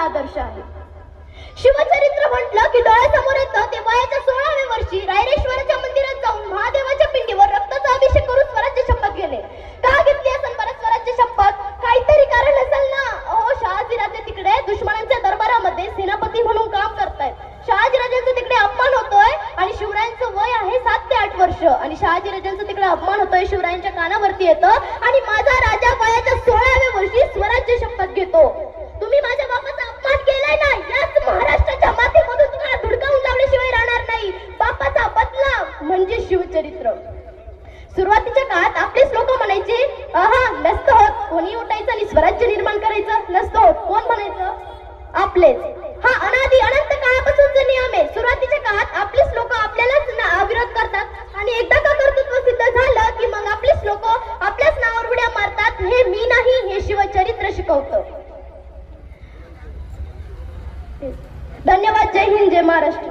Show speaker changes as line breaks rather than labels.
आदर्श आहे. शिवचरित्र म्हटलं की डोळ्यासमोर येतं ते वयाच्या 16व्या वर्षी रायरेश्वराच्या मंदिरात जाऊन महादेवाच्या पिंडीवर रक्ताचा अभिषेक करून स्वराज्य शपथ गेले. का घेतली असेल बरं स्वराज्य शपथ? काहीतरी कारण असेल ना. अहो, शहाजीराजे तिकडे दुश्मनांच्या दरबारामध्ये सेनापती म्हणून काम करतायत. शहाजीराजांचा तिकडे अपमान होतोय आणि शिवरायांचं वय आहे 7 ते 8 वर्ष आणि शहाजीराजांचा तिकडे अपमान होतोय, शिवरायांच्या कानावरती येतं आणि माझा राजा वयाच्या 16व्या वर्षी स्वराज्य शपथ घेतो. तुम्ही माझ्या बापाचा अपमान केलाय ना, याच महाराष्ट्राच्या मातीमधून तुम्हाला धुडकावून लावल्याशिवाय राहणार नाही. बापाचा बदला म्हणजे शिवचरित्र. सुरुवातीच्या काळात आपलेच लोक म्हणायचे, नसतं होत, कोणी उठायचं आणि स्वराज्य निर्माण करायचं नसतं होत. कोण म्हणायचं? आपलेच. हा अनादी अनंत काळापासूनचा नियम आहे. सुरुवातीच्या काळात आपलेच लोक आपल्यालाच विरोध करतात आणि एकदा का कर्तृत्व सिद्ध झालं की मग आपलेच लोक आपल्याच नावावर उड्या मारतात. हे मी नाही, हे शिवचरित्र शिकवतं. धन्यवाद. जय हिंद, जय महाराष्ट्र.